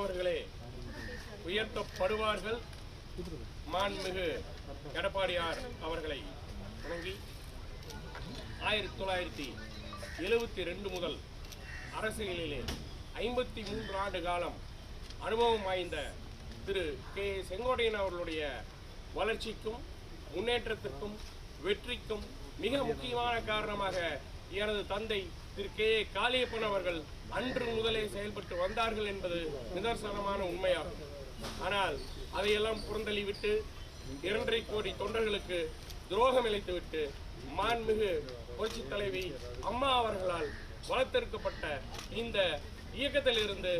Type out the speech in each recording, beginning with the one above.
உயர்த்துபவர்களே உயர்த்தப்படுவார்கள். மாண்புமிகு எடப்பாடியார் அவர்களை வணங்கி 1972 முதல் அரசியலிலே 53 ஆண்டு காலம் அனுபவம் வாய்ந்த திரு கே. செங்கோட்டையன் அவர்களுடைய வளர்ச்சிக்கும் முன்னேற்றத்திற்கும் வெற்றிக்கும் மிக முக்கியமான காரணமாக எனது தந்தை திரு கே. காளியப்பன் அவர்கள் அன்று முதலே செயல்பட்டு வந்தார்கள் என்பது நிதர்சனமான உண்மையாகும். ஆனால் அதையெல்லாம் புறந்தள்ளிவிட்டு 2.5 கோடி தொண்டர்களுக்கு துரோகம் இழைத்துவிட்டு மாண்புமிகு புரட்சி தலைவி அம்மா அவர்களால் வளர்த்தெடுக்கப்பட்ட இந்த இயக்கத்திலிருந்து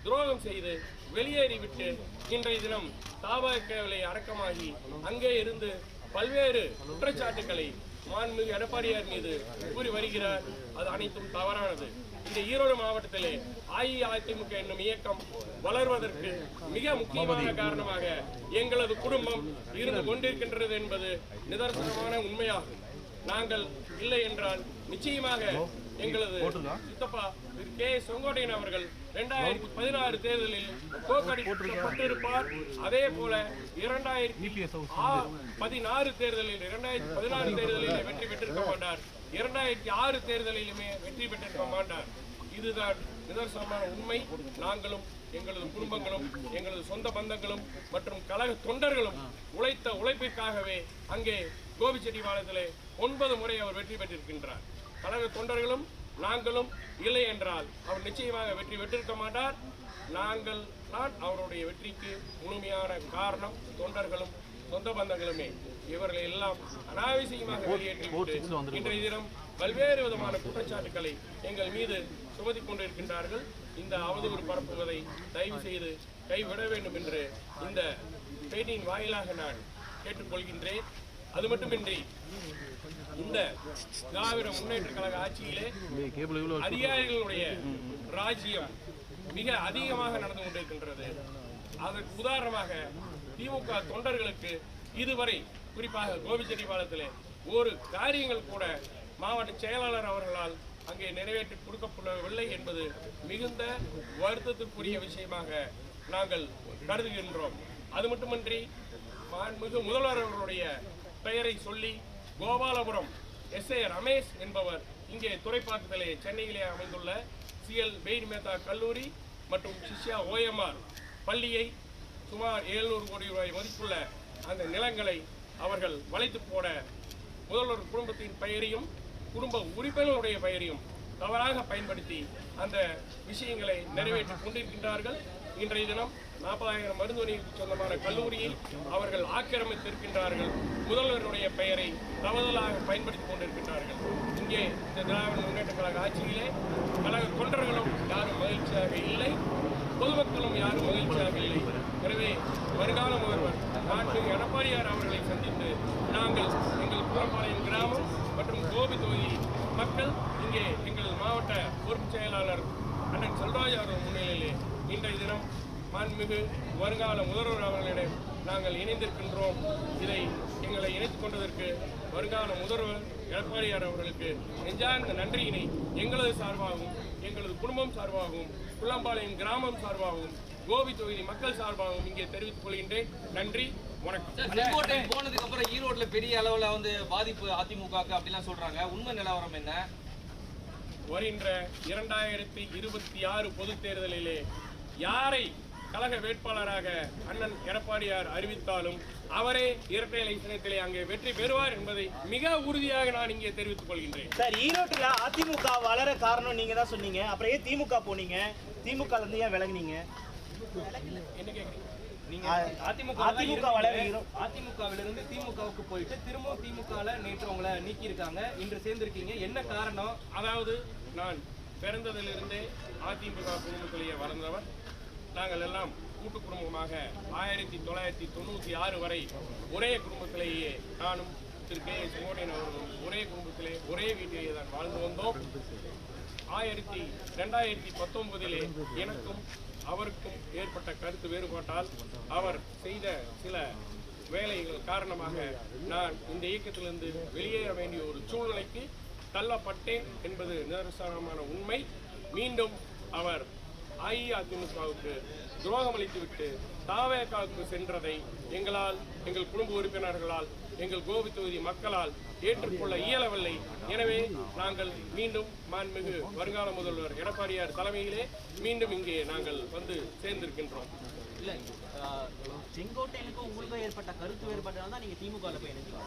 துரோகம் செய்து வெளியேறிவிட்டு இன்றைய தினம் தாபாகவிலே அடக்கமாகி அங்கே இருந்து பல்வேறு குற்றச்சாட்டுகளை மாண்புமிகு எடப்பாடியார் மீது கூறி வருகிறார். அது அனைத்தும் தவறானது. இந்த ஈரோடு மாவட்டத்திலே அஇஅதிமுக என்னும் இயக்கம் வளர்வதற்கு மிக முக்கியமான காரணமாக எங்களது குடும்பம் இருந்து கொண்டிருக்கின்றது என்பது நிதர்சனமான உண்மையாகும். நாங்கள் இல்லை என்றால் நிச்சயமாக எங்களது சித்தப்பா திரு கே. செங்கோட்டையன் அவர்கள் 2016 தேர்தலில் தோற்கடிக்கப்பட்டிருப்பார். அதே போல 2016 தேர்தலில் வெற்றி பெற்றிருக்க மாட்டார். 2006 தேர்தலிலுமே வெற்றி பெற்றிருக்க மாட்டார். இதுதான் நிதர்சனமான உண்மை. நாங்களும் எங்களது குடும்பங்களும் எங்களது சொந்த பந்தங்களும் மற்றும் கழக தொண்டர்களும் உழைத்த உழைப்பிற்காகவே அங்கே கோபிச்செட்டிப்பாளையத்திலே 9 முறை அவர் வெற்றி பெற்றிருக்கின்றார். கழக தொண்டர்களும் நாங்களும் இல்லை என்றால் அவர் நிச்சயமாக வெற்றி பெற்றிருக்க மாட்டார். நாங்கள் தான் அவருடைய வெற்றிக்கு முழுமையான காரணம். தொண்டர்களும் சொந்த பந்தங்களுமே இவர்களை எல்லாம் அனாவசியமாக வெளியேற்றிவிட்டு இன்றைய தினம் பல்வேறு விதமான குற்றச்சாட்டுக்களை எங்கள் மீது சுமத்தி கொண்டிருக்கின்றார்கள். இந்த அவதூறு பரப்புவதை தயவு செய்து கைவிட வேண்டும் என்று இந்த பேட்டியின் வாயிலாக நான் கேட்டுக்கொள்கின்றேன். அது மட்டுமின்றி இந்த திராவிட முன்னேற்ற கழக ஆட்சியிலே அதிகாரிகளுடைய ராஜ்யம் மிக அதிகமாக நடந்து கொண்டிருக்கின்றது. அதற்கு உதாரணமாக திமுக தொண்டர்களுக்கு இதுவரை குறிப்பாக கோபிச்செட்டிப்பாளையத்திலே ஒரு காரியங்கள் கூட மாவட்ட செயலாளர் அவர்களால் அங்கே நிறைவேற்றி கொடுக்கப்படவில்லை என்பது மிகுந்த வருத்தத்திற்குரிய விஷயமாக நாங்கள் கருதுகின்றோம். அது மட்டுமின்றி மாண்புமிகு முதல்வர் அவர்களுடைய பெயரை சொல்லி கோபாலபுரம் எஸ்.ஏ. ரமேஷ் என்பவர் இங்கே துறைப்பாக்கத்திலே சென்னையிலே அமைந்துள்ள CL பெயின் மேத்தா கல்லூரி மற்றும் சிஷ்யா OMR பள்ளியை சுமார் 700 கோடி ரூபாய் மதிப்புள்ள அந்த நிலங்களை அவர்கள் வளைத்து போட முதல்வர் குடும்பத்தின் பெயரையும் குடும்ப உறுப்பினர்களுடைய பெயரையும் தவறாக பயன்படுத்தி அந்த விஷயங்களை நிறைவேற்றிக் கொண்டிருக்கின்றார்கள். இன்றைய தினம் 40,000 மருத்துவமனைக்கு சொந்தமான கல்லூரியை அவர்கள் ஆக்கிரமித்திருக்கின்றார்கள். முதல்வருடைய பெயரை தவறுதலாக பயன்படுத்திக் கொண்டிருக்கின்றார்கள். இங்கே இந்த திராவிட முன்னேற்ற கழக ஆட்சியிலே கழக தொண்டர்களும் யாரும் மகிழ்ச்சியாக இல்லை, பொதுமக்களும் யாரும் மகிழ்ச்சியாக இல்லை. எனவே வருங்கால முதல்வர் மாண்புமிகு எடப்பாடியார் அவர்களை சந்தித்து நாங்கள் எங்கள் குளம்பாளையம் கிராமம் மற்றும் கோபி தொகுதி மக்கள் இங்கே எங்கள் மாவட்ட பொறுப்பு செயலாளர் அண்ணன் செல்வராஜ் அவர்கள் முன்னிலையிலே இன்றைய தினம் மாண்புமிகு வருங்கால முதல்வர் அவர்களிடம் நாங்கள் இணைந்திருக்கின்றோம். இதை எங்களை இணைத்துக் கொண்டதற்கு வருங்கால முதல்வர் எடப்பாடியார் அவர்களுக்கு நெஞ்சார்ந்த நன்றியினை எங்களது சார்பாகவும் எங்களது குடும்பம் சார்பாகவும் குளம்பாளையம் கிராமம் சார்பாகவும் கோபி தொகுதி மக்கள் சார்பாகவும் இங்கே தெரிவித்துக் கொள்கின்றேன். நன்றி, வணக்கம். செங்கோட்டையன் போனதுக்கு அப்புறம் ஈரோட்ல பெரிய அளவுல பாதிப்பு அதிமுகவுக்கு அப்படிலாம் சொல்றாங்க. உண்மை நிலவரம் என்ன? வருகின்ற 2026 பொதுத் தேர்தலிலே யாரை கழக வேட்பாளராக அண்ணன் எடப்பாடியார் அறிவித்தாலும் அவரே இரட்டை இலை சின்னத்திலே அங்கே வெற்றி பெறுவார் என்பதை மிக உறுதியாக நான் இங்கே தெரிவித்துக் கொள்கின்றேன். சார், ஈரோட்டில் அதிமுக வளர காரணம் நீங்க தான் சொன்னீங்க. அப்புறம் ஏன் திமுக போனீங்க? திமுக இருந்து ஏன் விலகுனீங்க? என்ன கேட்குறீங்க? அதிமுகவிலிருந்து திமுகவுக்கு போயிட்டு திரும்பவும் திமுகல நேற்று உங்களை நீக்கி இருக்காங்க, இன்று சேர்ந்திருக்கீங்க, என்ன காரணம்? அதாவது நான் பிறந்ததிலிருந்தே அதிமுக குடும்பத்திலேயே வளர்ந்தவர். நாங்கள் எல்லாம் கூட்டு குடும்பமாக 1996 வரை ஒரே குடும்பத்திலேயே நானும் திரு கே. செங்கோட்டையன் அவர்களும் ஒரே குடும்பத்திலே ஒரே வீட்டிலேயே தான் வாழ்ந்து வந்தோம். 2019 எனக்கும் அவருக்கும் ஏற்பட்ட கருத்து வேறுபாட்டால் அவர் செய்த சில வேலைகள் காரணமாக நான் இந்த இயக்கத்திலிருந்து வெளியேற வேண்டிய ஒரு சூழ்நிலைக்கு தள்ளப்பட்டேன் என்பது நிதர்சனமான உண்மை. மீண்டும் அவர் அஇஅதிமுகவுக்கு துரோகம் அளித்துவிட்டு தாவேகாவுக்கு சென்றதை எங்கள் குடும்ப உறுப்பினர்களால் எங்கள் கோபி தொகுதி மக்களால் ஏற்றுக்கொள்ள இயலவில்லை. எனவே நாங்கள் மீண்டும் மாண்புமிகு வருங்கால முதல்வர் எடப்பாடியார் தலைமையிலே மீண்டும் இங்கே நாங்கள் வந்து சேர்ந்திருக்கின்றோம். இல்ல செங்கோட்டையனுக்கும் உங்களுக்கும் ஏற்பட்ட கருத்து வேறுபாட்டால் தான் நீங்க திமுகவில் போய் இணைஞ்சீங்க.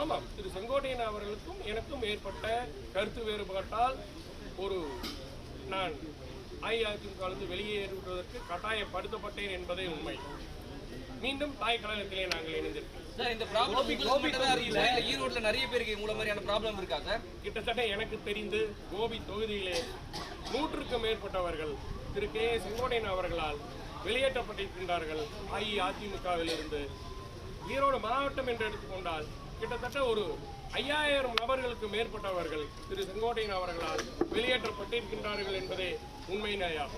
ஆமாம், திரு செங்கோட்டையன் அவர்களுக்கும் எனக்கும் ஏற்பட்ட கருத்து வேறுபாட்டால் நான் அஇஅதிமுகவிலிருந்து வெளியேறுவதற்கு கட்டாயப்படுத்தப்பட்டேன் என்பதே உண்மை. மீண்டும் தாய் கழகத்திலே நாங்கள் இணைந்திருக்கோம். சார், இந்த ப்ராப்ளம் ஈரோட்ல நிறைய பேருக்கு உங்கள மாதிரியான ப்ராப்ளம் இருக்கா சார்? கிட்டத்தட்ட எனக்கு தெரிந்து கோபி தொகுதியிலே 100க்கும் மேற்பட்டவர்கள் திரு கே செங்கோட்டையன் அவர்களால் வெளியேற்றப்பட்டிருக்கின்றார்கள் அஇஅதிமுகவிலிருந்து. ஈரோடு மாவட்டம் என்று எடுத்துக்கொண்டால் கிட்டத்தட்ட 5000 நபர்களுக்கு மேற்பட்டவர்கள் திரு செங்கோட்டையன் அவர்களால் வெளியேற்றப்பட்டிருக்கின்றார்கள் என்பதே உண்மை நியாயம்.